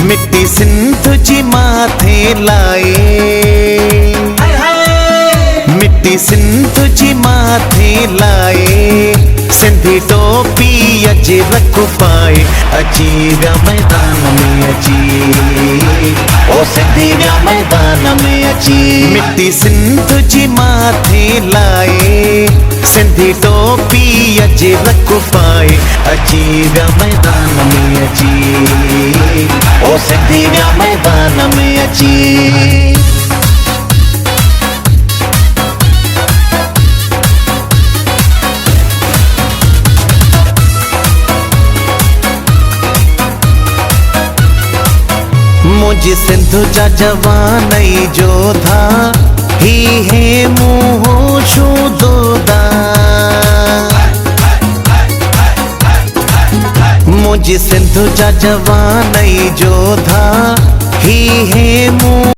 मिट्टी सिंधु जी माथे लाए, मिट्टी सिंधु जी माथे लाए, सिंधी टोपी अज रख पाए, अची व्या मैदान में अची, ओ सिंधी व्या मैदान में अची। मिट्टी सिंधु जी माथे लाए, सिंधी टोपी अज रख पाए, अची व्या मैदान में अची, ओ सिंधी व्या मैदान में अची। मुझे सिंधु जा जवान जोधा, ही है मुँह शूदोदा, मुझे सिंधु जा जवान जोधा, ही है मुँह